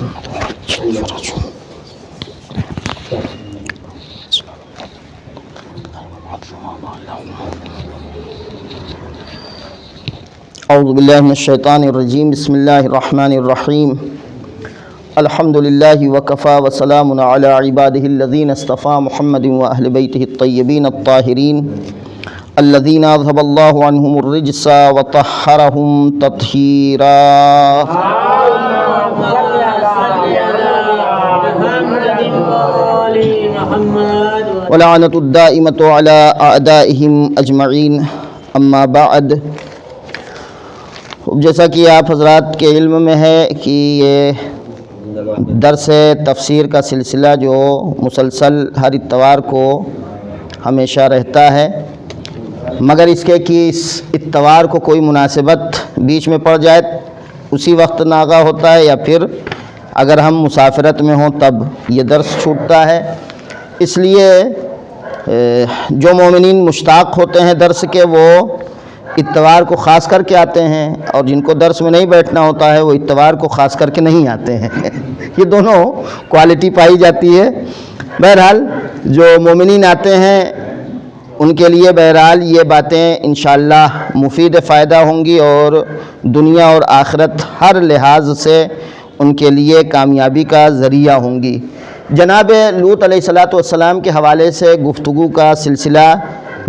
اعوذ باللہ من الشیطان الرجیم، بسم اللہ الرحمن الرحیم، الحمد للہ وکفا وسلام علی عبادہ الذین اصطفیٰ محمد و اہل بیتہ الطیبین الطاہرین الذین اذھب اللہ عنہم الرجس وطہرہم تطہیرا۔ ولعنۃ الدائمۃ علی اعدائہم اجمعین، اما بعد۔ جیسا کہ آپ حضرات کے علم میں ہے کہ یہ درس تفسیر کا سلسلہ جو مسلسل ہر اتوار کو ہمیشہ رہتا ہے، مگر اس کے کہ اس اتوار کو کوئی مناسبت بیچ میں پڑ جائے اسی وقت ناغہ ہوتا ہے، یا پھر اگر ہم مسافرت میں ہوں تب یہ درس چھوٹتا ہے۔ اس لیے جو مومنین مشتاق ہوتے ہیں درس کے وہ اتوار کو خاص کر کے آتے ہیں، اور جن کو درس میں نہیں بیٹھنا ہوتا ہے وہ اتوار کو خاص کر کے نہیں آتے ہیں۔ یہ دونوں کوالٹی پائی جاتی ہے۔ بہرحال جو مومنین آتے ہیں ان کے لیے بہرحال یہ باتیں انشاءاللہ مفید فائدہ ہوں گی، اور دنیا اور آخرت ہر لحاظ سے ان کے لیے کامیابی کا ذریعہ ہوں گی۔ جناب لوط علیہ السلام کے حوالے سے گفتگو کا سلسلہ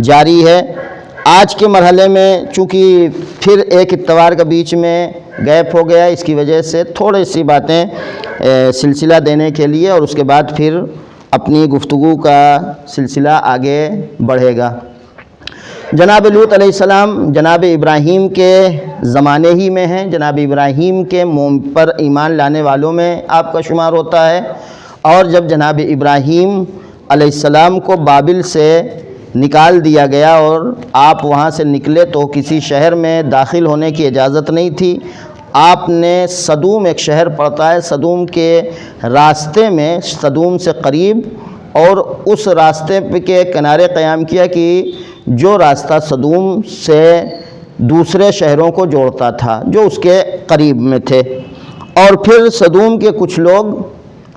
جاری ہے۔ آج کے مرحلے میں چونکہ پھر ایک اتوار کا بیچ میں گیپ ہو گیا، اس کی وجہ سے تھوڑی سی باتیں سلسلہ دینے کے لیے، اور اس کے بعد پھر اپنی گفتگو کا سلسلہ آگے بڑھے گا۔ جناب لوط علیہ السلام جناب ابراہیم کے زمانے ہی میں ہیں، جناب ابراہیم کے پر ایمان لانے والوں میں آپ کا شمار ہوتا ہے، اور جب جناب ابراہیم علیہ السلام کو بابل سے نکال دیا گیا اور آپ وہاں سے نکلے تو کسی شہر میں داخل ہونے کی اجازت نہیں تھی، آپ نے سدوم ایک شہر پڑتا ہے، سدوم کے راستے میں، سدوم سے قریب اور اس راستے کے کنارے قیام کیا کہ جو راستہ سدوم سے دوسرے شہروں کو جوڑتا تھا جو اس کے قریب میں تھے، اور پھر سدوم کے کچھ لوگ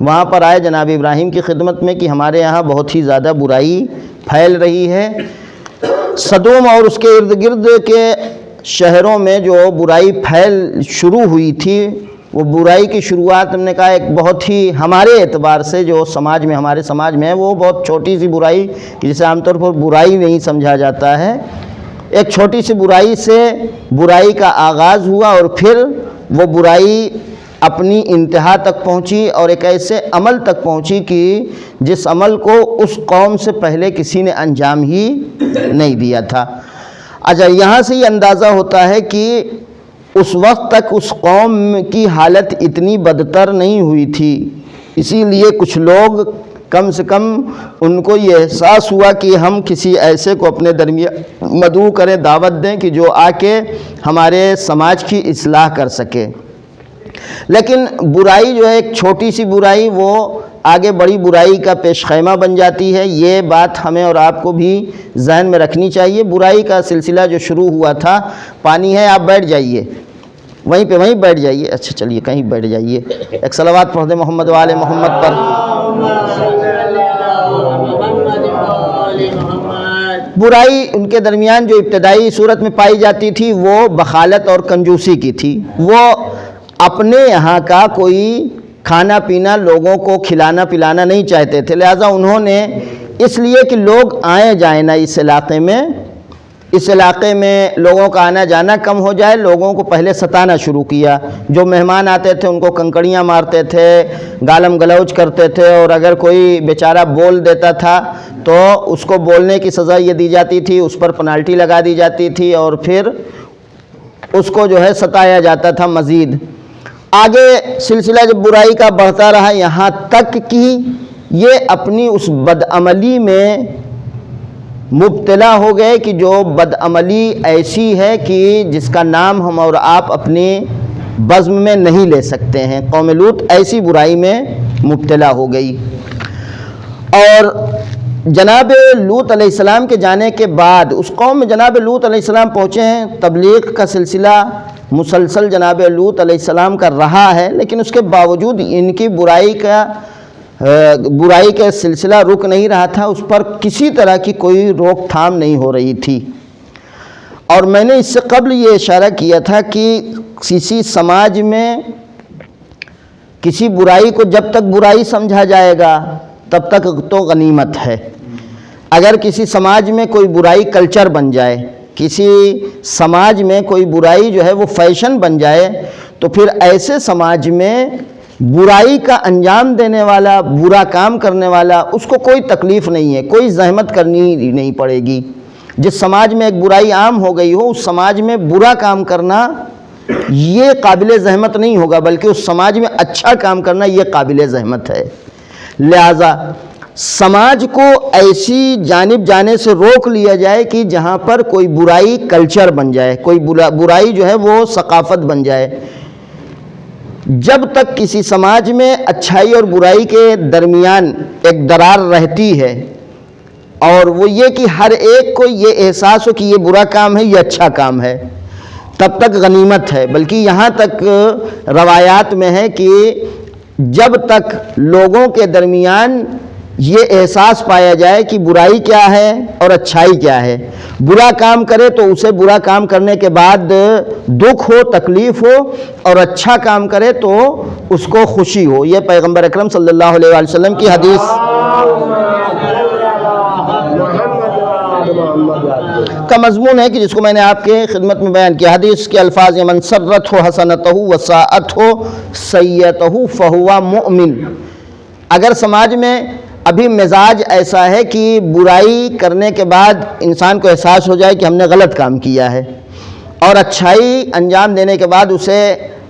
وہاں پر آئے جناب ابراہیم کی خدمت میں کہ ہمارے یہاں بہت ہی زیادہ برائی پھیل رہی ہے۔ سدوم اور اس کے ارد گرد کے شہروں میں جو برائی پھیل شروع ہوئی تھی، وہ برائی کی شروعات ہم نے کہا ایک بہت ہی ہمارے اعتبار سے جو سماج میں ہمارے سماج میں ہے وہ بہت چھوٹی سی برائی، جسے عام طور پر برائی نہیں سمجھا جاتا ہے، ایک چھوٹی سی برائی سے برائی کا آغاز ہوا، اور پھر وہ برائی اپنی انتہا تک پہنچی اور ایک ایسے عمل تک پہنچی کہ جس عمل کو اس قوم سے پہلے کسی نے انجام ہی نہیں دیا تھا۔ اچھا، یہاں سے یہ اندازہ ہوتا ہے کہ اس وقت تک اس قوم کی حالت اتنی بدتر نہیں ہوئی تھی، اسی لیے کچھ لوگ کم سے کم ان کو یہ احساس ہوا کہ ہم کسی ایسے کو اپنے درمیان مدعو کریں، دعوت دیں کہ جو آ کے ہمارے سماج کی اصلاح کر سکے۔ لیکن برائی جو ہے ایک چھوٹی سی برائی وہ آگے بڑی برائی کا پیش خیمہ بن جاتی ہے، یہ بات ہمیں اور آپ کو بھی ذہن میں رکھنی چاہیے۔ برائی کا سلسلہ جو شروع ہوا تھا، پانی ہے آپ بیٹھ جائیے، وہیں بیٹھ جائیے، اچھا چلیے کہیں بیٹھ جائیے، ایک صلوات پڑھ دیں محمد و آل محمد پر۔ برائی ان کے درمیان جو ابتدائی صورت میں پائی جاتی تھی وہ بخالت اور کنجوسی کی تھی، وہ اپنے یہاں کا کوئی کھانا پینا لوگوں کو کھلانا پلانا نہیں چاہتے تھے، لہٰذا انہوں نے اس لیے کہ لوگ آئیں جائیں نہ اس علاقے میں لوگوں کا آنا جانا کم ہو جائے، لوگوں کو پہلے ستانا شروع کیا۔ جو مہمان آتے تھے ان کو کنکڑیاں مارتے تھے، گالم گلوچ کرتے تھے، اور اگر کوئی بیچارہ بول دیتا تھا تو اس کو بولنے کی سزا یہ دی جاتی تھی، اس پر پنالٹی لگا دی جاتی تھی، اور پھر اس کو جو ہے ستایا جاتا تھا مزید۔ آگے سلسلہ جب برائی کا بڑھتا رہا یہاں تک کہ یہ اپنی اس بدعملی میں مبتلا ہو گئے کہ جو بدعملی ایسی ہے کہ جس کا نام ہم اور آپ اپنی بزم میں نہیں لے سکتے ہیں۔ قوم لوط ایسی برائی میں مبتلا ہو گئی، اور جناب لوط علیہ السلام کے جانے کے بعد اس قوم میں جناب لوط علیہ السلام پہنچے ہیں، تبلیغ کا سلسلہ مسلسل جناب لوط علیہ السلام کا رہا ہے، لیکن اس کے باوجود ان کی برائی کا سلسلہ رک نہیں رہا تھا، اس پر کسی طرح کی کوئی روک تھام نہیں ہو رہی تھی۔ اور میں نے اس سے قبل یہ اشارہ کیا تھا کہ کسی سماج میں کسی برائی کو جب تک برائی سمجھا جائے گا تب تک تو غنیمت ہے۔ اگر کسی سماج میں کوئی برائی کلچر بن جائے، کسی سماج میں کوئی برائی جو ہے وہ فیشن بن جائے، تو پھر ایسے سماج میں برائی کا انجام دینے والا، برا کام کرنے والا، اس کو کوئی تکلیف نہیں ہے، کوئی زحمت کرنی نہیں پڑے گی۔ جس سماج میں ایک برائی عام ہو گئی ہو، اس سماج میں برا کام کرنا یہ قابل زحمت نہیں ہوگا، بلکہ اس سماج میں اچھا کام کرنا یہ قابل زحمت ہے۔ لہذا سماج کو ایسی جانب جانے سے روک لیا جائے کہ جہاں پر کوئی برائی کلچر بن جائے، کوئی برائی جو ہے وہ ثقافت بن جائے۔ جب تک کسی سماج میں اچھائی اور برائی کے درمیان ایک درار رہتی ہے، اور وہ یہ کہ ہر ایک کو یہ احساس ہو کہ یہ برا کام ہے، یہ اچھا کام ہے، تب تک غنیمت ہے۔ بلکہ یہاں تک روایات میں ہے کہ جب تک لوگوں کے درمیان یہ احساس پایا جائے کہ برائی کیا ہے اور اچھائی کیا ہے، برا کام کرے تو اسے برا کام کرنے کے بعد دکھ ہو، تکلیف ہو، اور اچھا کام کرے تو اس کو خوشی ہو۔ یہ پیغمبر اکرم صلی اللہ علیہ وآلہ وسلم کی حدیث کا مضمون ہے کہ جس کو میں نے آپ کے خدمت میں بیان کیا۔ حدیث کے الفاظ من سرتہ حسنتہ وساءتہ سیئتہ فہو مؤمن۔ اگر سماج میں ابھی مزاج ایسا ہے کہ برائی کرنے کے بعد انسان کو احساس ہو جائے کہ ہم نے غلط کام کیا ہے، اور اچھائی انجام دینے کے بعد اسے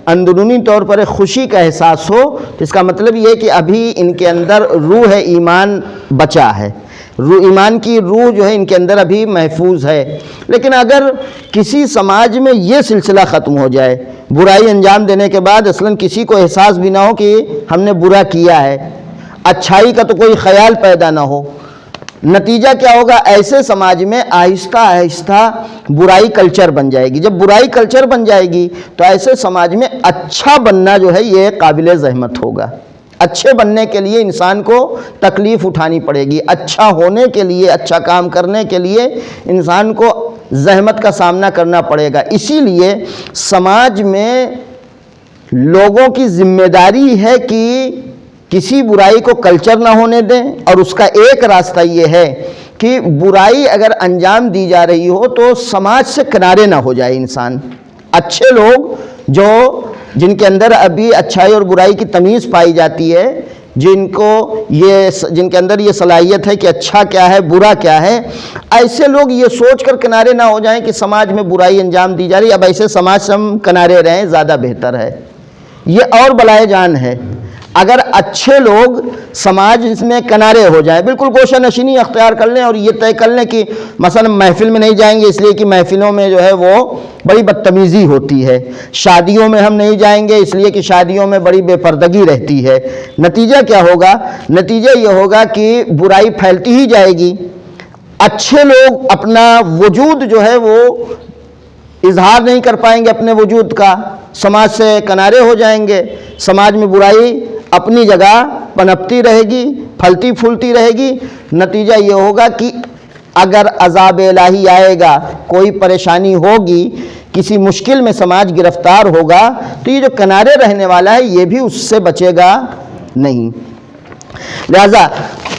اندرونی طور پر ایک خوشی کا احساس ہو، اس کا مطلب یہ کہ ابھی ان کے اندر روح ایمان بچا ہے، ایمان کی روح جو ہے ان کے اندر ابھی محفوظ ہے۔ لیکن اگر کسی سماج میں یہ سلسلہ ختم ہو جائے، برائی انجام دینے کے بعد اصلاً کسی کو احساس بھی نہ ہو کہ ہم نے برا کیا ہے، اچھائی کا تو کوئی خیال پیدا نہ ہو، نتیجہ کیا ہوگا؟ ایسے سماج میں آہستہ آہستہ برائی کلچر بن جائے گی۔ جب برائی کلچر بن جائے گی تو ایسے سماج میں اچھا بننا جو ہے یہ قابل زحمت ہوگا۔ اچھے بننے کے لیے انسان کو تکلیف اٹھانی پڑے گی، اچھا ہونے کے لیے، اچھا کام کرنے کے لیے انسان کو زحمت کا سامنا کرنا پڑے گا۔ اسی لیے سماج میں لوگوں کی ذمہ داری ہے کہ کسی برائی کو کلچر نہ ہونے دیں، اور اس کا ایک راستہ یہ ہے کہ برائی اگر انجام دی جا رہی ہو تو سماج سے کنارے نہ ہو جائے انسان۔ اچھے لوگ جن کے اندر ابھی اچھائی اور برائی کی تمیز پائی جاتی ہے، جن کے اندر یہ صلاحیت ہے کہ اچھا کیا ہے، برا کیا ہے، ایسے لوگ یہ سوچ کر کنارے نہ ہو جائیں کہ سماج میں برائی انجام دی جا رہی ہے، اب ایسے سماج سے ہم کنارے رہیں، زیادہ بہتر ہے۔ یہ اور بلائے جان ہے اگر اچھے لوگ سماج اس میں کنارے ہو جائیں، بالکل گوشہ نشینی اختیار کر لیں اور یہ طے کر لیں کہ مثلا محفل میں نہیں جائیں گے اس لیے کہ محفلوں میں جو ہے وہ بڑی بدتمیزی ہوتی ہے، شادیوں میں ہم نہیں جائیں گے اس لیے کہ شادیوں میں بڑی بے پردگی رہتی ہے۔ نتیجہ کیا ہوگا؟ نتیجہ یہ ہوگا کہ برائی پھیلتی ہی جائے گی، اچھے لوگ اپنا وجود جو ہے وہ اظہار نہیں کر پائیں گے اپنے وجود کا، سماج سے کنارے ہو جائیں گے، سماج میں برائی اپنی جگہ پنپتی رہے گی، پھلتی پھولتی رہے گی۔ نتیجہ یہ ہوگا کہ اگر عذاب الہی آئے گا، کوئی پریشانی ہوگی، کسی مشکل میں سماج گرفتار ہوگا، تو یہ جو کنارے رہنے والا ہے یہ بھی اس سے بچے گا نہیں۔ لہذا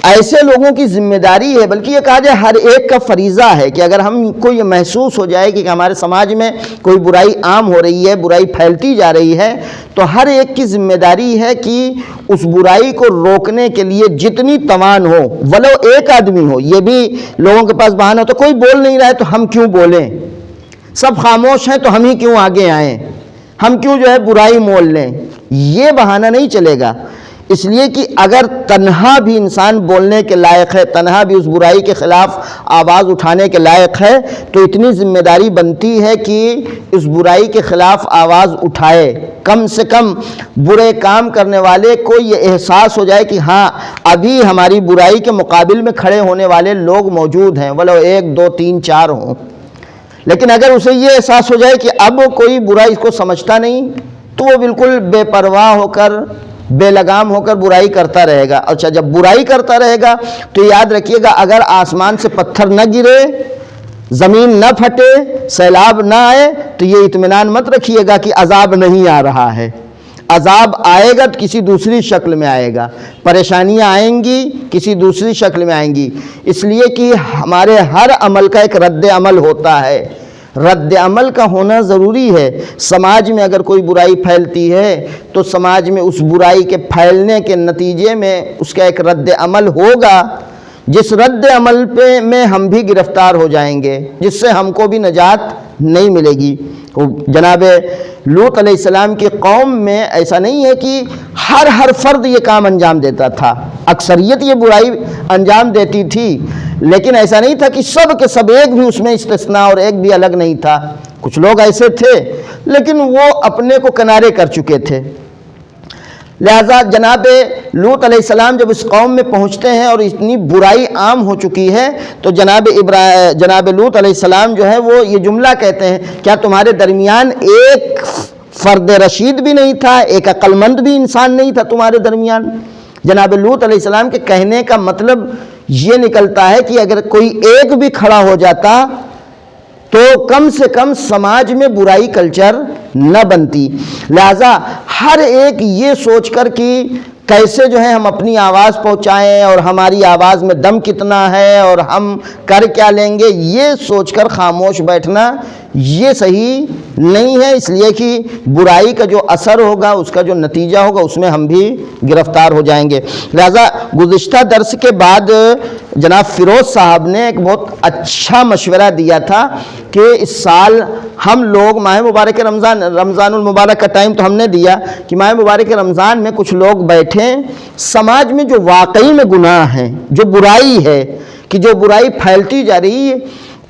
ایسے لوگوں کی ذمہ داری ہے، بلکہ یہ کہا جائے ہر ایک کا فریضہ ہے کہ اگر ہم کو یہ محسوس ہو جائے کہ ہمارے سماج میں کوئی برائی عام ہو رہی ہے، برائی پھیلتی جا رہی ہے، تو ہر ایک کی ذمہ داری ہے کہ اس برائی کو روکنے کے لیے جتنی توان ہو، ولو ایک آدمی ہو، یہ بھی لوگوں کے پاس بہانہ ہو تو کوئی بول نہیں رہا ہے تو ہم کیوں بولیں، سب خاموش ہیں تو ہم ہی کیوں آگے آئیں، ہم کیوں جو ہے برائی مول لیں، یہ بہانہ نہیں چلے گا۔ اس لیے کہ اگر تنہا بھی انسان بولنے کے لائق ہے، تنہا بھی اس برائی کے خلاف آواز اٹھانے کے لائق ہے، تو اتنی ذمہ داری بنتی ہے کہ اس برائی کے خلاف آواز اٹھائے، کم سے کم برے کام کرنے والے کو یہ احساس ہو جائے کہ ہاں ابھی ہماری برائی کے مقابل میں کھڑے ہونے والے لوگ موجود ہیں، ولو 1 2 3 4 ہوں۔ لیکن اگر اسے یہ احساس ہو جائے کہ اب کوئی برائی اس کو سمجھتا نہیں تو وہ بالکل بے پرواہ ہو کر بے لگام ہو کر برائی کرتا رہے گا. اچھا جب برائی کرتا رہے گا تو یاد رکھیے گا اگر آسمان سے پتھر نہ گرے، زمین نہ پھٹے، سیلاب نہ آئے تو یہ اطمینان مت رکھیے گا کہ عذاب نہیں آ رہا ہے. عذاب آئے گا تو کسی دوسری شکل میں آئے گا، پریشانیاں آئیں گی کسی دوسری شکل میں آئیں گی، اس لیے کہ ہمارے ہر عمل کا ایک رد عمل ہوتا ہے. رد عمل کا ہونا ضروری ہے. سماج میں اگر کوئی برائی پھیلتی ہے تو سماج میں اس برائی کے پھیلنے کے نتیجے میں اس کا ایک رد عمل ہوگا، جس رد عمل میں ہم بھی گرفتار ہو جائیں گے، جس سے ہم کو بھی نجات نہیں ملے گی. جناب لوط علیہ السلام کی قوم میں ایسا نہیں ہے کہ ہر فرد یہ کام انجام دیتا تھا، اکثریت یہ برائی انجام دیتی تھی، لیکن ایسا نہیں تھا کہ سب کے سب، ایک بھی اس میں استثناء اور ایک بھی الگ نہیں تھا. کچھ لوگ ایسے تھے لیکن وہ اپنے کو کنارے کر چکے تھے. لہذا جناب لوط علیہ السلام جب اس قوم میں پہنچتے ہیں اور اتنی برائی عام ہو چکی ہے تو جناب لوط علیہ السلام جو ہے وہ یہ جملہ کہتے ہیں، کیا تمہارے درمیان ایک فرد رشید بھی نہیں تھا، ایک عقل مند بھی انسان نہیں تھا تمہارے درمیان؟ جناب لوط علیہ السلام کے کہنے کا مطلب یہ نکلتا ہے کہ اگر کوئی ایک بھی کھڑا ہو جاتا تو کم سے کم سماج میں برائی کلچر نہ بنتی. لہذا ہر ایک یہ سوچ کر کہ کیسے جو ہے ہم اپنی آواز پہنچائیں اور ہماری آواز میں دم کتنا ہے اور ہم کر کیا لیں گے، یہ سوچ کر خاموش بیٹھنا یہ صحیح نہیں ہے، اس لیے کہ برائی کا جو اثر ہوگا، اس کا جو نتیجہ ہوگا، اس میں ہم بھی گرفتار ہو جائیں گے. لہذا گزشتہ درس کے بعد جناب فیروز صاحب نے ایک بہت اچھا مشورہ دیا تھا کہ اس سال ہم لوگ ماہ مبارک رمضان المبارک کا ٹائم تو ہم نے دیا کہ ماہ مبارک رمضان میں کچھ لوگ بیٹھیں، سماج میں جو واقعی میں گناہ ہیں، جو برائی ہے، کہ جو برائی پھیلتی جا رہی ہے،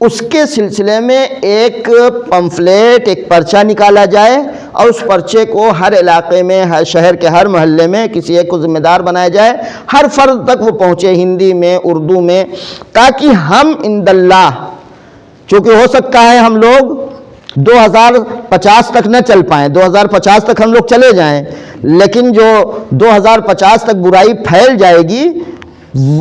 اس کے سلسلے میں ایک پمفلیٹ، ایک پرچہ نکالا جائے اور اس پرچے کو ہر علاقے میں، ہر شہر کے ہر محلے میں کسی ایک کو ذمہ دار بنایا جائے، ہر فرد تک وہ پہنچے، ہندی میں، اردو میں، تاکہ ہم عند اللہ، چونکہ ہو سکتا ہے ہم لوگ 2050 تک نہ چل پائیں، 2050 تک ہم لوگ چلے جائیں، لیکن جو 2050 تک برائی پھیل جائے گی،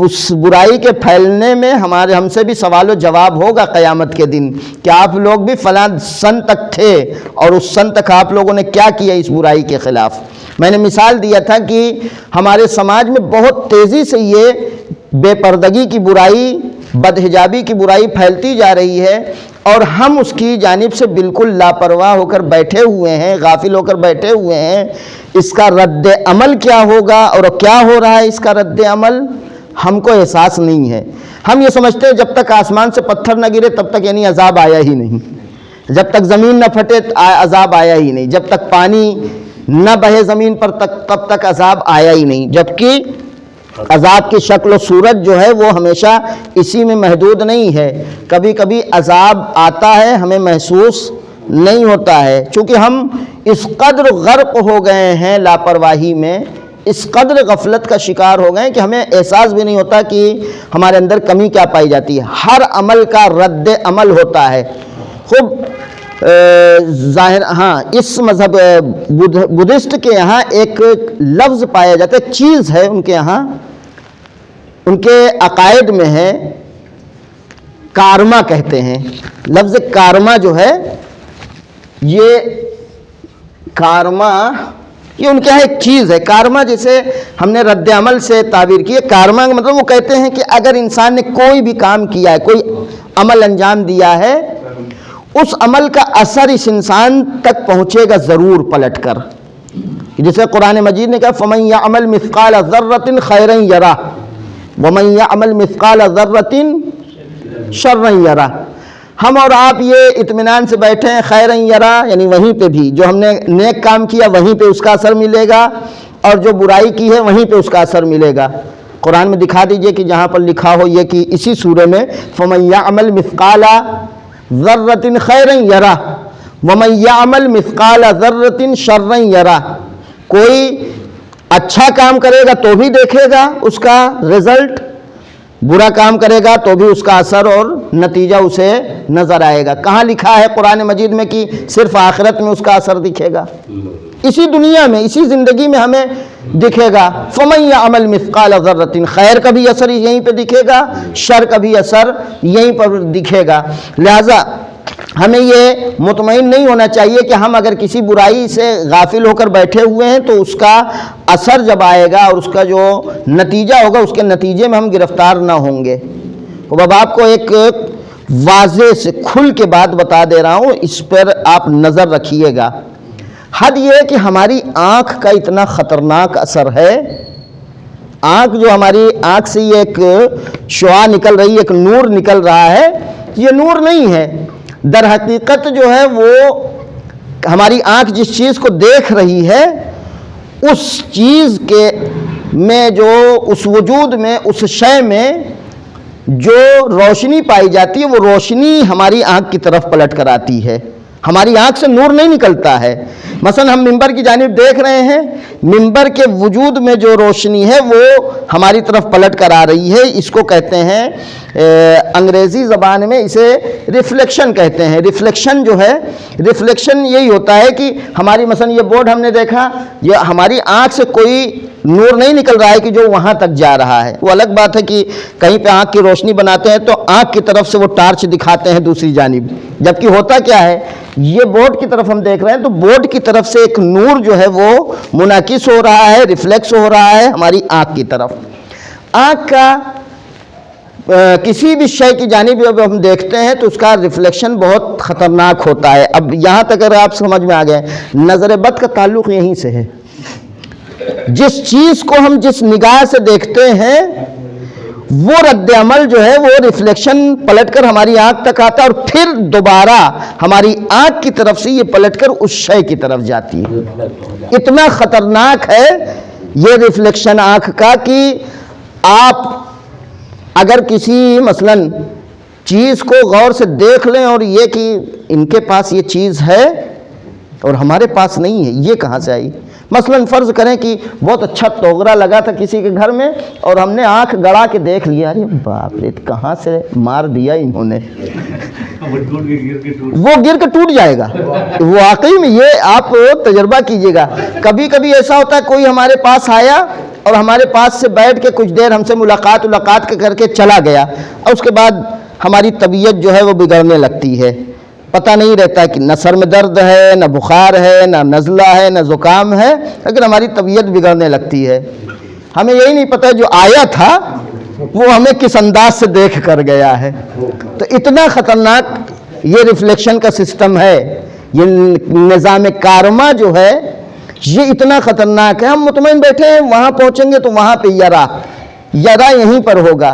اس برائی کے پھیلنے میں ہم سے بھی سوال و جواب ہوگا قیامت کے دن کہ آپ لوگ بھی فلاں سن تک تھے اور اس سن تک آپ لوگوں نے کیا کیا اس برائی کے خلاف. میں نے مثال دیا تھا کہ ہمارے سماج میں بہت تیزی سے یہ بے پردگی کی برائی، بدحجابی کی برائی پھیلتی جا رہی ہے اور ہم اس کی جانب سے بالکل لاپرواہ ہو کر بیٹھے ہوئے ہیں، غافل ہو کر بیٹھے ہوئے ہیں. اس کا رد عمل کیا ہوگا اور کیا ہو رہا ہے اس کا رد عمل ہم کو احساس نہیں ہے. ہم یہ سمجھتے ہیں جب تک آسمان سے پتھر نہ گرے تب تک یعنی عذاب آیا ہی نہیں، جب تک زمین نہ پھٹے عذاب آیا ہی نہیں، جب تک پانی نہ بہے زمین پر تب تک عذاب آیا ہی نہیں. جبکہ عذاب کی شکل و صورت جو ہے وہ ہمیشہ اسی میں محدود نہیں ہے. کبھی کبھی عذاب آتا ہے، ہمیں محسوس نہیں ہوتا ہے، چونکہ ہم اس قدر غرق ہو گئے ہیں لاپرواہی میں، اس قدر غفلت کا شکار ہو گئے کہ ہمیں احساس بھی نہیں ہوتا کہ ہمارے اندر کمی کیا پائی جاتی ہے. ہر عمل کا رد عمل ہوتا ہے. خوب ظاہر اس مذہب بدھسٹ کے یہاں ایک لفظ پایا جاتا ہے، چیز ہے ان کے یہاں، ان کے عقائد میں ہے، کارما کہتے ہیں. لفظ کارما جو ہے، یہ کارما یہ ان کے یہاں ایک چیز ہے. کارما جیسے ہم نے رد عمل سے تعبیر کی ہے، کارما کا مطلب وہ کہتے ہیں کہ اگر انسان نے کوئی بھی کام کیا ہے، کوئی عمل انجام دیا ہے، اس عمل کا اثر اس انسان تک پہنچے گا ضرور پلٹ کر. جیسے قرآن مجید نے کہا فَمَن يَعْمَلْ مِثْقَالَ ذَرَّةٍ خَيْرًا يَرَهُ وَمَن يَعْمَلْ مِثْقَالَ ذَرَّةٍ شَرًّا يَرَهُ. ہم اور آپ یہ اطمینان سے بیٹھے ہیں خیرًا یرا، یعنی وہیں پہ بھی جو ہم نے نیک کام کیا وہیں پہ اس کا اثر ملے گا اور جو برائی کی ہے وہیں پہ اس کا اثر ملے گا. قرآن میں دکھا دیجئے کہ جہاں پر لکھا ہو یہ کہ اسی سورہ میں فَمَن يَعْمَلْ مِثْقَالَ ذَرَّةٍ خَيْرًا يَرَهُ وَمَن يَعْمَلْ مِثْقَالَ ذَرَّةٍ شَرًّا يَرَهُ. کوئی اچھا کام کرے گا تو بھی دیکھے گا اس کا رزلٹ، برا کام کرے گا تو بھی اس کا اثر اور نتیجہ اسے نظر آئے گا۔ کہاں لکھا ہے قرآن مجید میں کہ صرف آخرت میں اس کا اثر دکھے گا؟ اسی دنیا میں، اسی زندگی میں ہمیں دکھے گا۔ فَمَن يَعْمَلْ مِثْقَالَ ذَرَّةٍ، خیر کا بھی اثر یہیں پہ دکھے گا، شر کا بھی اثر یہیں پر دکھے گا۔ لہٰذا ہمیں یہ مطمئن نہیں ہونا چاہیے کہ ہم اگر کسی برائی سے غافل ہو کر بیٹھے ہوئے ہیں تو اس کا اثر جب آئے گا اور اس کا جو نتیجہ ہوگا اس کے نتیجے میں ہم گرفتار نہ ہوں گے۔ اب آپ کو ایک واضح سے کھل کے بات بتا دے رہا ہوں، اس پر آپ نظر رکھیے گا۔ حد یہ ہے کہ ہماری آنکھ کا اتنا خطرناک اثر ہے۔ آنکھ جو ہماری آنکھ سے یہ ایک شعاع نکل رہی ہے، ایک نور نکل رہا ہے، یہ نور نہیں ہے۔ در حقیقت جو ہے وہ ہماری آنکھ جس چیز کو دیکھ رہی ہے اس چیز کے میں جو اس وجود میں اس شے میں جو روشنی پائی جاتی ہے وہ روشنی ہماری آنکھ کی طرف پلٹ کر آتی ہے۔ ہماری آنکھ سے نور نہیں نکلتا ہے۔ مثلا ہم ممبر کی جانب دیکھ رہے ہیں، ممبر کے وجود میں جو روشنی ہے وہ ہماری طرف پلٹ کر آ رہی ہے۔ اس کو کہتے ہیں انگریزی زبان میں اسے ریفلیکشن کہتے ہیں۔ ریفلیکشن جو ہے، ریفلیکشن یہی ہوتا ہے کہ ہماری مثلا یہ بورڈ ہم نے دیکھا، یہ ہماری آنکھ سے کوئی نور نہیں نکل رہا ہے کہ جو وہاں تک جا رہا ہے۔ وہ الگ بات ہے کہ کہیں پہ آنکھ کی روشنی بناتے ہیں تو آنکھ کی طرف سے وہ ٹارچ دکھاتے ہیں دوسری جانب، جبکہ ہوتا کیا ہے، یہ بورڈ کی طرف ہم دیکھ رہے ہیں تو بورڈ کی طرف سے ایک نور جو ہے وہ منعکس ہو رہا ہے، ریفلیکس ہو رہا ہے ہماری آنکھ کی طرف۔ آنکھ کا کسی بھی شے کی جانب جب ہم دیکھتے ہیں تو اس کا ریفلیکشن بہت خطرناک ہوتا ہے۔ اب یہاں تک اگر آپ سمجھ میں آ گئے، نظر بد کا تعلق یہیں سے ہے۔ جس چیز کو ہم جس نگاہ سے دیکھتے ہیں وہ رد عمل جو ہے وہ ریفلیکشن پلٹ کر ہماری آنکھ تک آتا ہے اور پھر دوبارہ ہماری آنکھ کی طرف سے یہ پلٹ کر اس شے کی طرف جاتی ہے۔ اتنا خطرناک ہے یہ ریفلیکشن آنکھ کا کہ آپ اگر کسی مثلا چیز کو غور سے دیکھ لیں اور یہ کہ ان کے پاس یہ چیز ہے اور ہمارے پاس نہیں ہے، یہ کہاں سے آئی؟ مثلا فرض کریں کہ بہت اچھا توغرا لگا تھا کسی کے گھر میں اور ہم نے آنکھ گڑا کے دیکھ لیا، ارے باپ رے کہاں سے مار دیا انہوں نے، وہ گر کے ٹوٹ جائے گا۔ واقعی میں یہ آپ تجربہ کیجئے گا۔ کبھی کبھی ایسا ہوتا ہے کوئی ہمارے پاس آیا اور ہمارے پاس سے بیٹھ کے کچھ دیر ہم سے ملاقات کر کے چلا گیا اور اس کے بعد ہماری طبیعت جو ہے وہ بگڑنے لگتی ہے۔ پتہ نہیں رہتا کہ نہ سر میں درد ہے، نہ بخار ہے، نہ نزلہ ہے، نہ زکام ہے، لیکن ہماری طبیعت بگڑنے لگتی ہے۔ ہمیں یہی نہیں پتہ جو آیا تھا وہ ہمیں کس انداز سے دیکھ کر گیا ہے۔ تو اتنا خطرناک یہ ریفلیکشن کا سسٹم ہے، یہ نظام کارما جو ہے یہ اتنا خطرناک ہے۔ ہم مطمئن بیٹھے ہیں وہاں پہنچیں گے تو وہاں پہ یرا یہیں پر ہوگا۔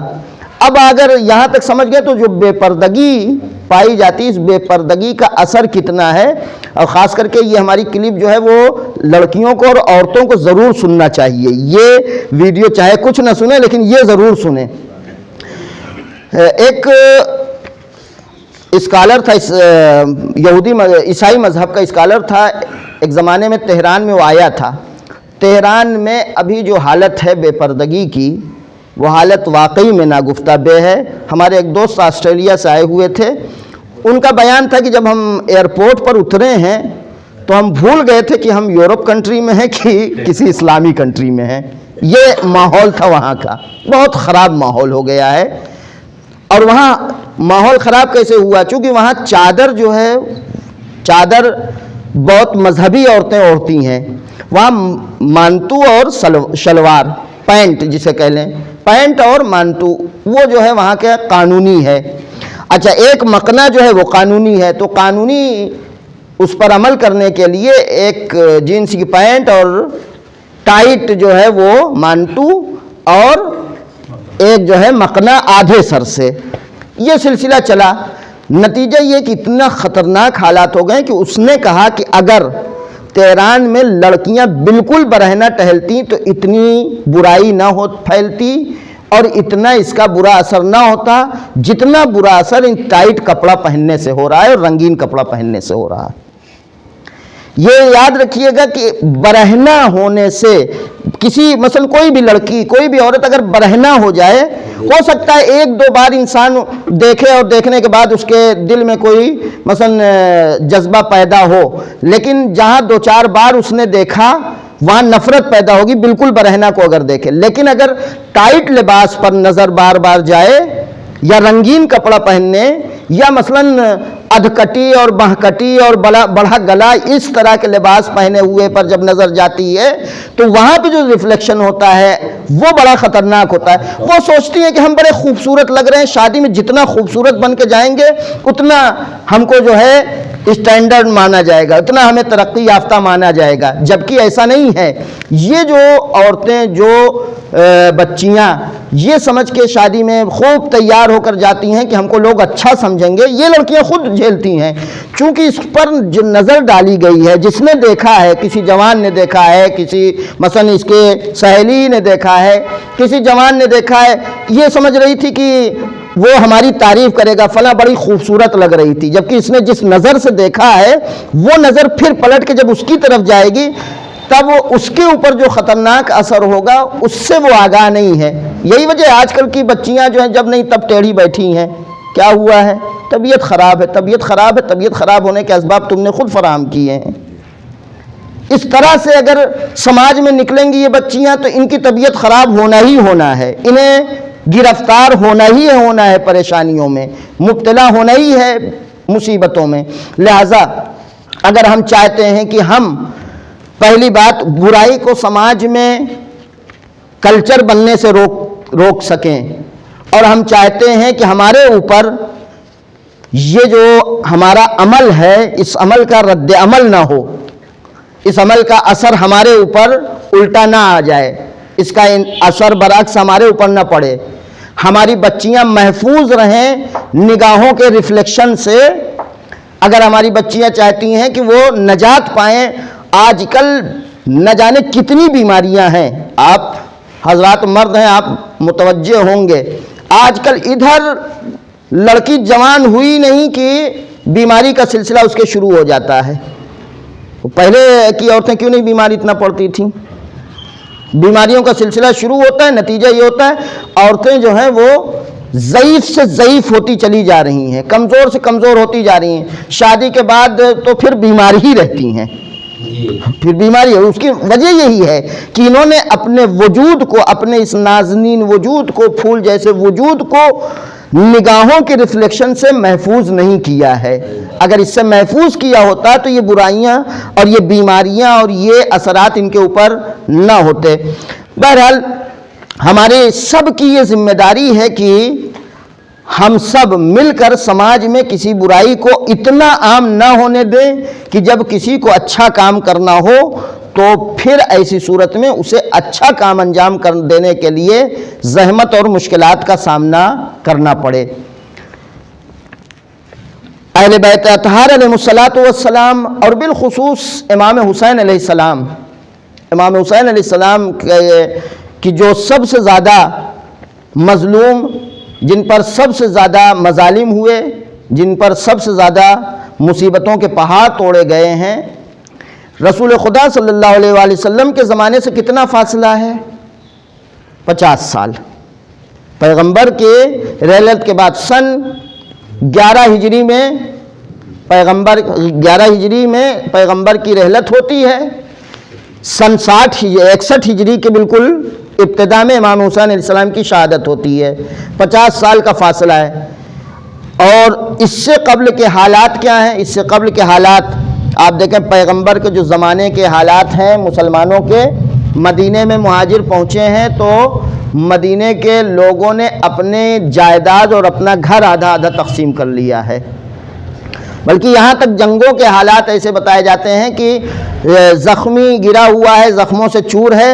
اب اگر یہاں تک سمجھ گئے تو جو بے پردگی پائی جاتی ہے، اس بے پردگی کا اثر کتنا ہے، اور خاص کر کے یہ ہماری کلپ جو ہے وہ لڑکیوں کو اور عورتوں کو ضرور سننا چاہیے۔ یہ ویڈیو چاہے کچھ نہ سنیں لیکن یہ ضرور سنیں۔ ایک اسکالر تھا، عیسائی مذہب کا اسکالر تھا، ایک زمانے میں تہران میں وہ آیا تھا۔ تہران میں ابھی جو حالت ہے بے پردگی کی وہ حالت واقعی میں ناگفتہ بے ہے۔ ہمارے ایک دوست آسٹریلیا سے آئے ہوئے تھے، ان کا بیان تھا کہ جب ہم ایئرپورٹ پر اترے ہیں تو ہم بھول گئے تھے کہ ہم یورپ کنٹری میں ہیں کہ کسی اسلامی کنٹری میں ہیں۔ یہ ماحول تھا وہاں کا، بہت خراب ماحول ہو گیا ہے۔ اور وہاں ماحول خراب کیسے ہوا؟ چونکہ وہاں چادر جو ہے، چادر بہت مذہبی عورتیں اوڑھتی ہیں۔ وہاں مانتو اور شلوار، پینٹ جسے کہہ لیں، پینٹ اور مانتو وہ جو ہے وہاں کے قانونی ہے۔ اچھا ایک مقنا جو ہے وہ قانونی ہے، تو قانونی اس پر عمل کرنے کے لیے ایک جینس کی پینٹ اور ٹائٹ جو ہے وہ مانتو اور ایک جو ہے مقنا آدھے سر سے، یہ سلسلہ چلا۔ نتیجہ یہ کہ اتنا خطرناک حالات ہو گئے کہ اس نے کہا کہ اگر تہران میں لڑکیاں بالکل برہنہ ٹہلتی تو اتنی برائی نہ پھیلتی اور اتنا اس کا برا اثر نہ ہوتا جتنا برا اثر ان ٹائٹ کپڑا پہننے سے ہو رہا ہے اور رنگین کپڑا پہننے سے ہو رہا ہے۔ یہ یاد رکھیے گا کہ برہنہ ہونے سے کسی مثلا کوئی بھی لڑکی، کوئی بھی عورت اگر برہنہ ہو جائے ہو سکتا ہے ایک دو بار انسان دیکھے اور دیکھنے کے بعد اس کے دل میں کوئی مثلا جذبہ پیدا ہو، لیکن جہاں دو چار بار اس نے دیکھا وہاں نفرت پیدا ہوگی، بالکل برہنہ کو اگر دیکھے۔ لیکن اگر ٹائٹ لباس پر نظر بار بار جائے یا رنگین کپڑا پہننے یا مثلاً ادھکٹی اور بہکٹی اور بڑھا گلا اس طرح کے لباس پہنے ہوئے پر جب نظر جاتی ہے تو وہاں پہ جو ریفلیکشن ہوتا ہے وہ بڑا خطرناک ہوتا ہے۔ وہ سوچتی ہیں کہ ہم بڑے خوبصورت لگ رہے ہیں، شادی میں جتنا خوبصورت بن کے جائیں گے اتنا ہم کو جو ہے اسٹینڈرڈ مانا جائے گا، اتنا ہمیں ترقی یافتہ مانا جائے گا، جبکہ ایسا نہیں ہے۔ یہ جو عورتیں، جو بچیاں یہ سمجھ کے شادی میں خوب تیار ہو کر جاتی ہیں کہ ہم کو لوگ اچھا سمجھیں گے، یہ لڑکیاں خود جھیلتی ہیں، چونکہ اس پر جو نظر ڈالی گئی ہے، جس نے دیکھا ہے، کسی جوان نے دیکھا ہے، کسی مثلا اس کے سہیلی نے دیکھا ہے، کسی جوان نے دیکھا ہے، یہ سمجھ رہی تھی کہ وہ ہماری تعریف کرے گا، فلاں بڑی خوبصورت لگ رہی تھی، جبکہ اس نے جس نظر سے دیکھا ہے وہ نظر پھر پلٹ کے جب اس کی طرف جائے گی تب اس کے اوپر جو خطرناک اثر ہوگا اس سے وہ آگاہ نہیں ہے۔ یہی وجہ آج کل کی بچیاں جو ہیں جب نہیں تب ٹیڑھی بیٹھی ہیں، کیا ہوا ہے؟ طبیعت خراب ہے، طبیعت خراب ہے، طبیعت خراب ہونے کے اسباب تم نے خود فراہم کیے ہیں۔ اس طرح سے اگر سماج میں نکلیں گی یہ بچیاں تو ان کی طبیعت خراب ہونا ہی ہونا ہے، انہیں گرفتار ہونا ہی ہونا ہے، پریشانیوں میں مبتلا ہونا ہی ہے، مصیبتوں میں۔ لہذا اگر ہم چاہتے ہیں کہ ہم پہلی بات برائی کو سماج میں کلچر بننے سے روک سکیں، اور ہم چاہتے ہیں کہ ہمارے اوپر یہ جو ہمارا عمل ہے اس عمل کا رد عمل نہ ہو، اس عمل کا اثر ہمارے اوپر الٹا نہ آ جائے، اس کا اثر برعکس ہمارے اوپر نہ پڑے، ہماری بچیاں محفوظ رہیں نگاہوں کے ریفلیکشن سے۔ اگر ہماری بچیاں چاہتی ہیں کہ وہ نجات پائیں، آج کل نہ جانے کتنی بیماریاں ہیں، آپ حضرات مرد ہیں آپ متوجہ ہوں گے، آج کل ادھر لڑکی جوان ہوئی نہیں کہ بیماری کا سلسلہ اس کے شروع ہو جاتا ہے۔ پہلے کی عورتیں کیوں نہیں بیماری اتنا پڑتی تھیں؟ بیماریوں کا سلسلہ شروع ہوتا ہے، نتیجہ یہ ہوتا ہے عورتیں جو ہیں وہ ضعیف سے ضعیف ہوتی چلی جا رہی ہیں، کمزور سے کمزور ہوتی جا رہی ہیں، شادی کے بعد تو پھر بیمار ہی رہتی ہیں، پھر بیماری ہے۔ اس کی وجہ یہی ہے کہ انہوں نے اپنے وجود کو، اپنے اس نازنین وجود کو، پھول جیسے وجود کو نگاہوں کے ریفلیکشن سے محفوظ نہیں کیا ہے۔ اگر اس سے محفوظ کیا ہوتا تو یہ برائیاں اور یہ بیماریاں اور یہ اثرات ان کے اوپر نہ ہوتے۔ بہرحال ہمارے سب کی یہ ذمہ داری ہے کہ ہم سب مل کر سماج میں کسی برائی کو اتنا عام نہ ہونے دیں کہ جب کسی کو اچھا کام کرنا ہو تو پھر ایسی صورت میں اسے اچھا کام انجام کر دینے کے لیے زحمت اور مشکلات کا سامنا کرنا پڑے۔ اہل بیت اطہار علیہ السلام اور بالخصوص امام حسین علیہ السلام، امام حسین علیہ السلام کی جو سب سے زیادہ مظلوم، جن پر سب سے زیادہ مظالم ہوئے، جن پر سب سے زیادہ مصیبتوں کے پہاڑ توڑے گئے ہیں، رسول خدا صلی اللہ علیہ وآلہ وسلم کے زمانے سے کتنا فاصلہ ہے؟ 50 سال۔ پیغمبر کے رحلت کے بعد سن 11 ہجری میں پیغمبر کی رحلت ہوتی ہے، سن 61 ہجری کے بالکل ابتدا میں امام حسین علیہ السلام کی شہادت ہوتی ہے، 50 سال کا فاصلہ ہے۔ اور اس سے قبل کے حالات کیا ہیں؟ اس سے قبل کے حالات آپ دیکھیں، پیغمبر کے جو زمانے کے حالات ہیں، مسلمانوں کے مدینے میں مہاجر پہنچے ہیں تو مدینے کے لوگوں نے اپنے جائیداد اور اپنا گھر آدھا آدھا تقسیم کر لیا ہے، بلکہ یہاں تک جنگوں کے حالات ایسے بتائے جاتے ہیں کہ زخمی گرا ہوا ہے، زخموں سے چور ہے،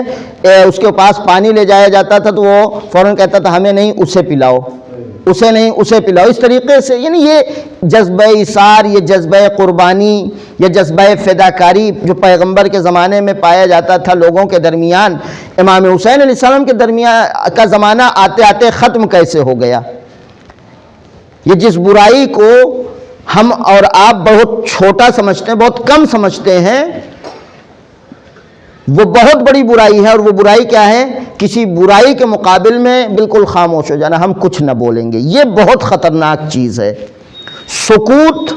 اس کے پاس پانی لے جایا جاتا تھا تو وہ فوراً کہتا تھا ہمیں نہیں، اسے پلاؤ، اسے نہیں، اسے پلاؤ۔ اس طریقے سے یعنی یہ جذبہ ایثار، یہ جذبہ قربانی، یہ جذبہ فداکاری جو پیغمبر کے زمانے میں پایا جاتا تھا لوگوں کے درمیان، امام حسین علیہ السلام کے درمیان کا زمانہ آتے آتے ختم کیسے ہو گیا؟ یہ جس برائی کو ہم اور آپ بہت چھوٹا سمجھتے ہیں، بہت کم سمجھتے ہیں، وہ بہت بڑی برائی ہے، اور وہ برائی کیا ہے؟ کسی برائی کے مقابل میں بالکل خاموش ہو جانا، ہم کچھ نہ بولیں گے، یہ بہت خطرناک چیز ہے۔ سکوت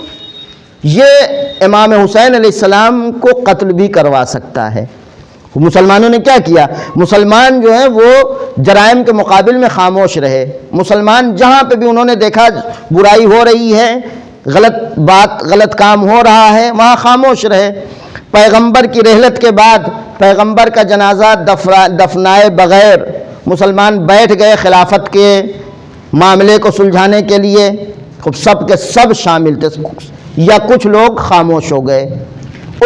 یہ امام حسین علیہ السلام کو قتل بھی کروا سکتا ہے۔ مسلمانوں نے کیا کیا؟ مسلمان جو ہیں وہ جرائم کے مقابل میں خاموش رہے۔ مسلمان جہاں پہ بھی انہوں نے دیکھا برائی ہو رہی ہے، غلط بات غلط کام ہو رہا ہے، وہاں خاموش رہے۔ پیغمبر کی رحلت کے بعد پیغمبر کا جنازہ دفنائے بغیر مسلمان بیٹھ گئے خلافت کے معاملے کو سلجھانے کے لیے، سب کے سب شامل تھے، یا کچھ لوگ خاموش ہو گئے۔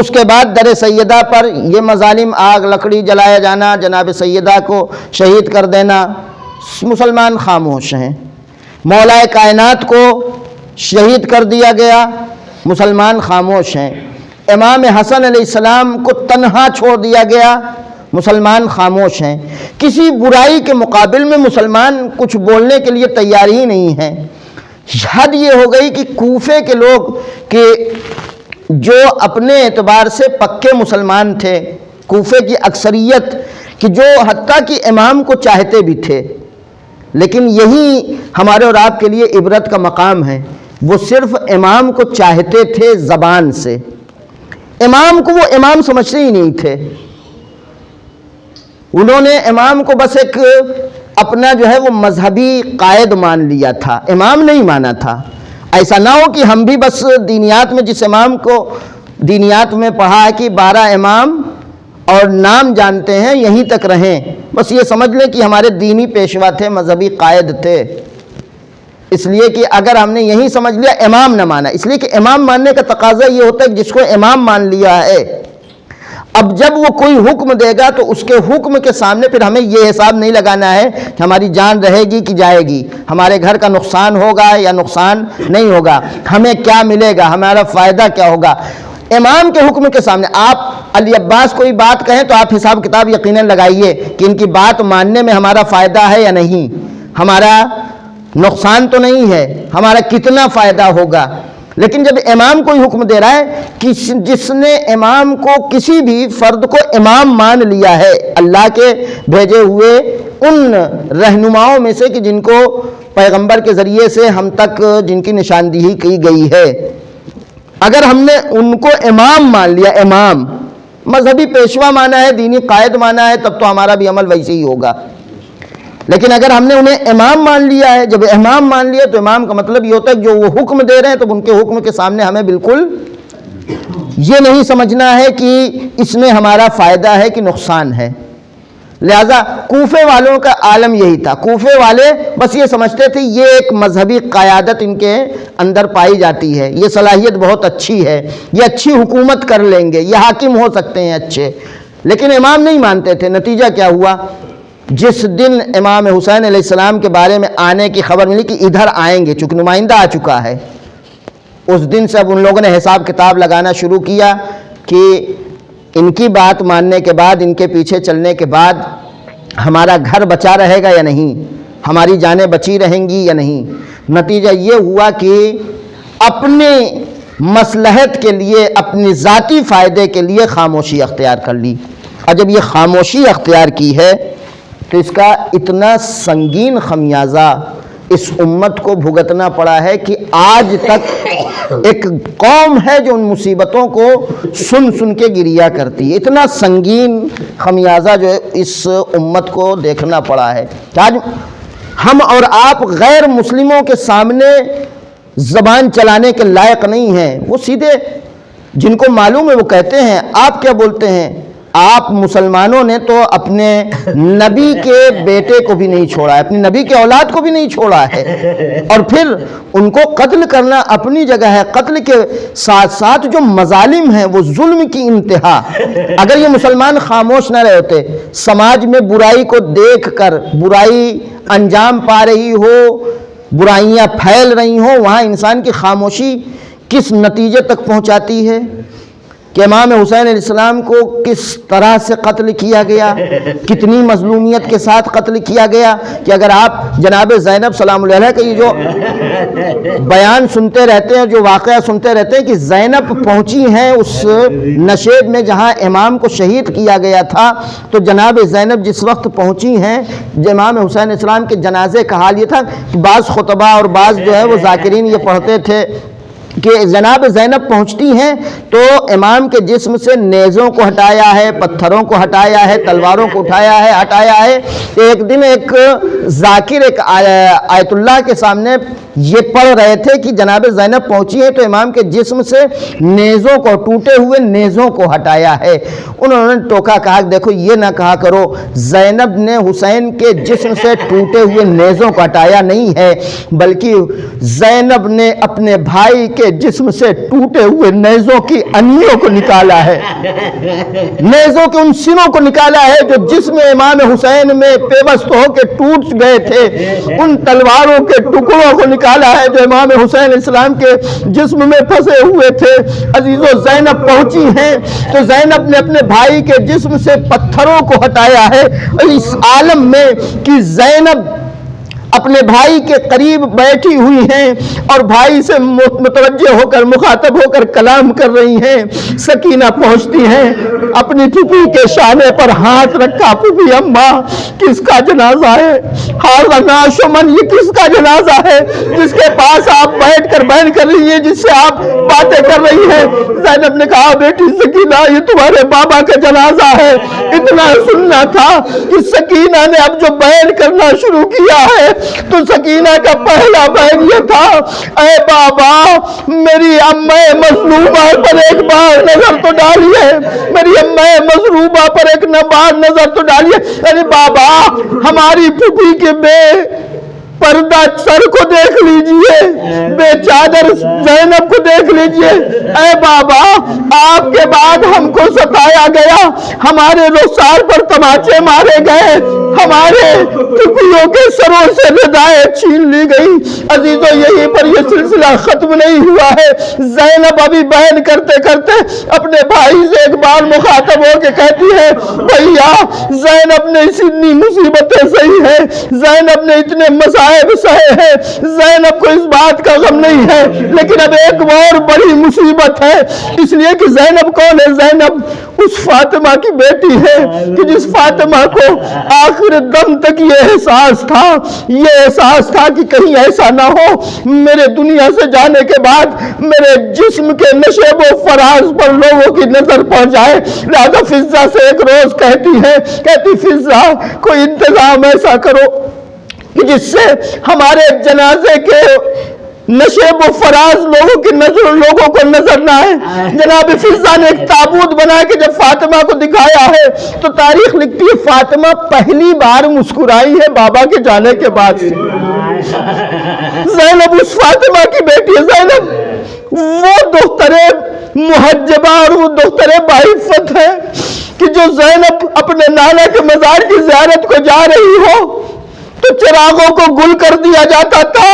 اس کے بعد در سیدہ پر یہ مظالم، آگ لکڑی جلایا جانا، جناب سیدہ کو شہید کر دینا، مسلمان خاموش ہیں۔ مولا کائنات کو شہید کر دیا گیا، مسلمان خاموش ہیں۔ امام حسن علیہ السلام کو تنہا چھوڑ دیا گیا، مسلمان خاموش ہیں۔ کسی برائی کے مقابل میں مسلمان کچھ بولنے کے لیے تیار ہی نہیں ہیں۔ حد یہ ہو گئی کہ کوفے کے لوگ کہ جو اپنے اعتبار سے پکے مسلمان تھے، کوفے کی اکثریت کہ جو حتیٰ کہ امام کو چاہتے بھی تھے، لیکن یہی ہمارے اور آپ کے لیے عبرت کا مقام ہے، وہ صرف امام کو چاہتے تھے زبان سے، امام کو وہ امام سمجھتے ہی نہیں تھے۔ انہوں نے امام کو بس ایک اپنا جو ہے وہ مذہبی قائد مان لیا تھا، امام نہیں مانا تھا۔ ایسا نہ ہو کہ ہم بھی بس دینیات میں جس امام کو دینیات میں پڑھا ہے کہ 12 امام اور نام جانتے ہیں یہیں تک رہیں، بس یہ سمجھ لیں کہ ہمارے دینی پیشوا تھے، مذہبی قائد تھے، اس لیے کہ اگر ہم نے یہی سمجھ لیا امام نہ مانا، اس لیے کہ امام ماننے کا تقاضا یہ ہوتا ہے کہ جس کو امام مان لیا ہے، اب جب وہ کوئی حکم دے گا تو اس کے حکم کے سامنے پھر ہمیں یہ حساب نہیں لگانا ہے کہ ہماری جان رہے گی کہ جائے گی، ہمارے گھر کا نقصان ہوگا یا نقصان نہیں ہوگا، ہمیں کیا ملے گا، ہمارا فائدہ کیا ہوگا۔ امام کے حکم کے سامنے آپ علی عباس کوئی بات کہیں تو آپ حساب کتاب یقیناً لگائیے کہ ان کی بات ماننے میں ہمارا فائدہ ہے یا نہیں، ہمارا نقصان تو نہیں ہے، ہمارا کتنا فائدہ ہوگا۔ لیکن جب امام کوئی حکم دے رہا ہے کہ جس نے امام کو کسی بھی فرد کو امام مان لیا ہے، اللہ کے بھیجے ہوئے ان رہنماؤں میں سے کہ جن کو پیغمبر کے ذریعے سے ہم تک جن کی نشاندہی کی گئی ہے، اگر ہم نے ان کو امام مان لیا، امام مذہبی پیشوا مانا ہے، دینی قائد مانا ہے، تب تو ہمارا بھی عمل ویسے ہی ہوگا۔ لیکن اگر ہم نے انہیں امام مان لیا ہے، جب امام مان لیا تو امام کا مطلب یہ ہوتا ہے کہ جو وہ حکم دے رہے ہیں تو ان کے حکم کے سامنے ہمیں بالکل یہ نہیں سمجھنا ہے کہ اس میں ہمارا فائدہ ہے کہ نقصان ہے۔ لہذا کوفے والوں کا عالم یہی تھا، کوفے والے بس یہ سمجھتے تھے یہ ایک مذہبی قیادت ان کے اندر پائی جاتی ہے، یہ صلاحیت بہت اچھی ہے، یہ اچھی حکومت کر لیں گے، یہ حاکم ہو سکتے ہیں اچھے، لیکن امام نہیں مانتے تھے۔ نتیجہ کیا ہوا؟ جس دن امام حسین علیہ السلام کے بارے میں آنے کی خبر ملی کہ ادھر آئیں گے، چونکہ نمائندہ آ چکا ہے، اس دن سے اب ان لوگوں نے حساب کتاب لگانا شروع کیا کہ ان کی بات ماننے کے بعد، ان کے پیچھے چلنے کے بعد ہمارا گھر بچا رہے گا یا نہیں، ہماری جانیں بچی رہیں گی یا نہیں۔ نتیجہ یہ ہوا کہ اپنے مصلحت کے لیے، اپنی ذاتی فائدے کے لیے خاموشی اختیار کر لی، اور جب یہ خاموشی اختیار کی ہے تو اس کا اتنا سنگین خمیازہ اس امت کو بھگتنا پڑا ہے کہ آج تک ایک قوم ہے جو ان مصیبتوں کو سن سن کے گریا کرتی ہے۔ اتنا سنگین خمیازہ جو ہے اس امت کو دیکھنا پڑا ہے۔ آج ہم اور آپ غیر مسلموں کے سامنے زبان چلانے کے لائق نہیں ہیں، وہ سیدھے جن کو معلوم ہے وہ کہتے ہیں۔ آپ کیا بولتے ہیں؟ آپ مسلمانوں نے تو اپنے نبی کے بیٹے کو بھی نہیں چھوڑا ہے، اپنی نبی کے اولاد کو بھی نہیں چھوڑا ہے، اور پھر ان کو قتل کرنا اپنی جگہ ہے، قتل کے ساتھ ساتھ جو مظالم ہیں وہ ظلم کی انتہا۔ اگر یہ مسلمان خاموش نہ رہے ہوتے، سماج میں برائی کو دیکھ کر برائی انجام پا رہی ہو، برائیاں پھیل رہی ہوں، وہاں انسان کی خاموشی کس نتیجے تک پہنچاتی ہے؟ کہ امام حسین علیہ السلام کو کس طرح سے قتل کیا گیا، کتنی مظلومیت کے ساتھ قتل کیا گیا، کہ اگر آپ جناب زینب سلام اللہ علیہ کا یہ جو بیان سنتے رہتے ہیں، جو واقعہ سنتے رہتے ہیں کہ زینب پہنچی ہیں اس نشیب میں جہاں امام کو شہید کیا گیا تھا، تو جناب زینب جس وقت پہنچی ہیں امام حسین علیہ السلام کے جنازے کا حال یہ تھا کہ بعض خطبہ اور بعض جو ہے وہ ذاکرین یہ پڑھتے تھے کہ جناب زینب پہنچتی ہیں تو امام کے جسم سے نیزوں کو ہٹایا ہے، پتھروں کو ہٹایا ہے، تلواروں کو اٹھایا ہے، ہٹایا ہے۔ ایک دن ایک ذاکر ایک آیت اللہ کے سامنے یہ پڑھ رہے تھے کہ جناب زینب پہنچی ہے تو امام کے جسم سے نیزوں کو، ٹوٹے ہوئے نیزوں کو ہٹایا ہے۔ انہوں نے ٹوکا، کہا دیکھو یہ نہ کہا کرو زینب نے حسین کے جسم سے ٹوٹے ہوئے نیزوں کو ہٹایا نہیں ہے، بلکہ زینب نے اپنے بھائی کے جسم سے ٹوٹے ہوئے نیزوں کی انیوں کو نکالا ہے، نیزوں کے ان سنوں کو نکالا ہے جو جسم امام حسین میں پیوست ہو کے ٹوٹ گئے تھے، ان تلواروں کے ٹکڑوں کو نکالا ہے جو امام حسین علیہ السلام کے جسم میں پھنسے ہوئے تھے۔ عزیزو، زینب پہنچی ہیں تو زینب نے اپنے بھائی کے جسم سے پتھروں کو ہٹایا ہے، اس عالم میں کہ زینب اپنے بھائی کے قریب بیٹھی ہوئی ہیں اور بھائی سے متوجہ ہو کر، مخاطب ہو کر کلام کر رہی ہیں۔ سکینہ پہنچتی ہیں، اپنی پھوپھی کے شانے پر ہاتھ رکھا، پھوپھی اماں کس کا جنازہ ہے؟ ہاذا نعش من، یہ کس کا جنازہ ہے جس کے پاس آپ بیٹھ کر بیان کر رہی ہیں، جس سے آپ باتیں کر رہی ہیں؟ زینب نے کہا بیٹی سکینہ یہ تمہارے بابا کا جنازہ ہے۔ اتنا سننا تھا کہ سکینہ نے اب جو بیان کرنا شروع کیا ہے تو سکینہ کا پہلا بیان یہ تھا، اے بابا میری امّہ مظلومہ پر ایک بار نظر تو ڈالیے، میری امّہ مظلومہ پر ایک بار نظر تو ڈالیے۔ ارے بابا ہماری پھوپھی کے بے پردہ سر کو دیکھ لیجئے، بے چادر زینب کو دیکھ لیجئے۔ اے بابا آپ کے بعد ہم کو ستایا گیا، ہمارے رخسار پر تماچے مارے گئے، ہمارے ٹکڑیوں کے سروں سے ردائیں چھین لی گئی۔ عزیزو یہیں پر یہ سلسلہ ختم نہیں ہوا ہے، زینب ابھی بیان کرتے کرتے اپنے بھائی سے ایک بار مخاطب ہو کے کہتی ہے، بھیا زینب نے اتنی مصیبتیں سہی ہیں، زینب نے اتنے مسائل سہے ہیں، زینب کو اس بات کا غم نہیں ہے، لیکن اب ایک اور بڑی مصیبت ہے۔ اس لیے کہ زینب کون ہے؟ زینب اس فاطمہ کی بیٹی ہے کہ جس فاطمہ کو آخر دم تک یہ احساس تھا کہ کہیں ایسا نہ ہو میرے دنیا سے جانے کے بعد میرے جسم کے نشیب و فراز پر لوگوں کی نظر پڑ جائے۔ لہذا فضہ سے ایک روز کہتی فضہ کوئی انتظام ایسا کرو کہ جس سے ہمارے جنازے کے نشیب و فراز لوگوں کو نظر نہ آئے۔ جناب فضہ نے ایک تابوت بنا کے جب فاطمہ کو دکھایا ہے تو تاریخ لکھتی ہے فاطمہ پہلی بار مسکرائی ہے بابا کے جانے کے بعد سے۔ زینب اس فاطمہ کی بیٹی ہے، زینب وہ دختر محجبہ اور وہ دختر باعفت ہے کہ جو زینب اپنے نانا کے مزار کی زیارت کو جا رہی ہو تو چراغوں کو گل کر دیا جاتا تھا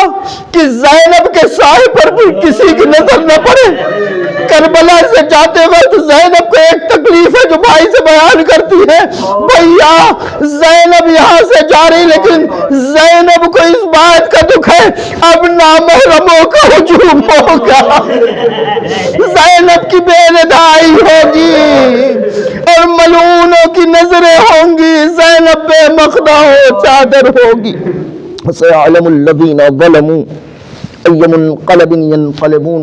کہ زینب کے سائے پر بھی کسی کی نظر نہ پڑے۔ کربلا سے جاتے وقت زینب کو ایک تکلیف ہے جو بھائی سے بیان کرتی ہے، بھیا زینب یہاں سے جا رہی لیکن زینب کو اس بات کا دکھ ہے اب نامحرموں کا ہجوم ہوگا، زینب کی بے ردائی ہوگی اور ملعونوں کی نظریں ہوں گی، زینب بے مخدہ ہو چادر ہوگی۔ سَيَعْلَمُ الَّذِينَ ظَلَمُوا أَيَّ مُنْقَلَبٍ يَنْقَلِبُونَ